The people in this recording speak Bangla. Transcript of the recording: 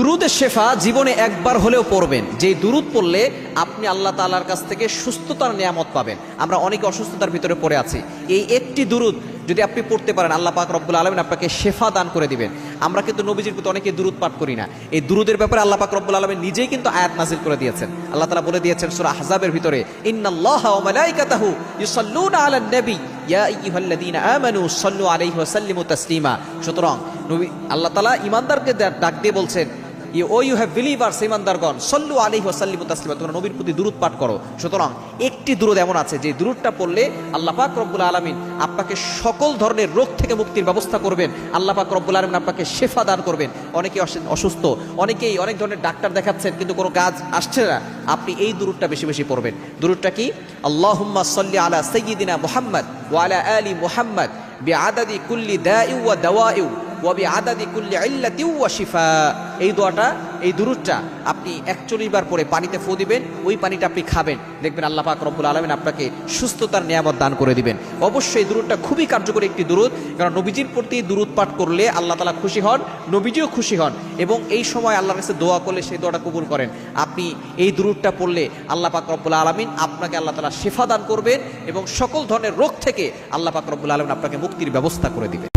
দুরুদে শেফা জীবনে একবার হলেও পড়বেন, যেই দুরুদ পড়লে আপনি আল্লাহ তাআলার কাছ থেকে সুস্থতার নিয়ামত পাবেন। আমরা অনেকে অসুস্থতার ভিতরে পড়ে আছি, এই একটি দুরুদ যদি আপনি পড়তে পারেন আল্লাহ পাক রব্বুল আলামিন আপনাকে শেফা দান করে দিবেন। আমরা কিন্তু নবীজির প্রতি অনেকে দুরুদ পাঠ করি না। এই দুরুদের ব্যাপারে আল্লাহ পাক রব্বুল আলামিন নিজেই কিন্তু আয়াত নাজিল করে দিয়েছেন। আল্লাহ তাআলা বলে দিয়েছেন সূরা আহজাবের ভিতরে, ইন্নাল্লাহা ওয়া মালাইকাতাহু ইউসাল্লুনা আলান নবী ইয়া আইয়ুহাল্লাযীনা আমানু সাল্লু আলাইহি ওয়া সাল্লিমু তাসলিমা। সুতরাং নবী আল্লাহ তাআলা ঈমানদারকে ডাক দিয়ে বলছেন, ও ইউ হ্যাভ বিলিভার্স, ঈমানদারগণ, সল্লু আলাইহি ওয়া সাল্লিমু তাসলিমা, তোমরা নবীর প্রতি দুরূদ পাঠ করো। সুতরাং একটি দুরূদ এমন আছে যে দুরূদটা পড়লে আল্লাহ পাক রব্বুল আলামিন আপনাকে সকল ধরনের রোগ থেকে মুক্তির ব্যবস্থা করবেন। আল্লাহ পাক রব্বুল আলামিন আপনাকে শেফা দান করবেন। অনেকেই অসুস্থ, অনেকেই অনেক ধরনের ডাক্তার দেখাচ্ছেন কিন্তু কোনো কাজ আসছে না, আপনি এই দুরূদটা বেশি বেশি পড়বেন। দুরূদটা কি? আল্লাহুম্মা সাল্লি আলা সাইয়্যিদিনা মুহাম্মদ ওয়া আলা আলি মুহাম্মদ বিআদাদি কুল্লি দাইউ ওয়া দাওয়াইউ ওয়া বিআদাদি কুল্লি ইল্লাতিউ ওয়া শিফা। এই দোয়াটা, এই দুরূদটা আপনি 41 বার পরে পানিতে ফু দিবেন, ওই পানিটা আপনি খাবেন, দেখবেন আল্লাহ পাক রব্বুল আলামিন আপনাকে সুস্থতার নিয়ামত দান করে দিবেন। অবশ্যই এই দুরূদটা খুবই কার্যকরী একটি দুরূদ, কারণ নবীজির প্রতি দুরূদ পাঠ করলে আল্লাহ তাআলা খুশি হন, নবীজিও খুশি হন, এবং এই সময় আল্লাহর কাছে দোয়া করলে সেই দোয়াটা কবুল করেন। আপনি এই দুরূদটা পড়লে আল্লাহ পাক রব্বুল আলামিন আপনাকে আল্লাহ তাআলা শিফা দান করবেন এবং সকল ধরনের রোগ থেকে আল্লাহ পাক রব্বুল আলামিন আপনাকে মুক্তির ব্যবস্থা করে দিবেন।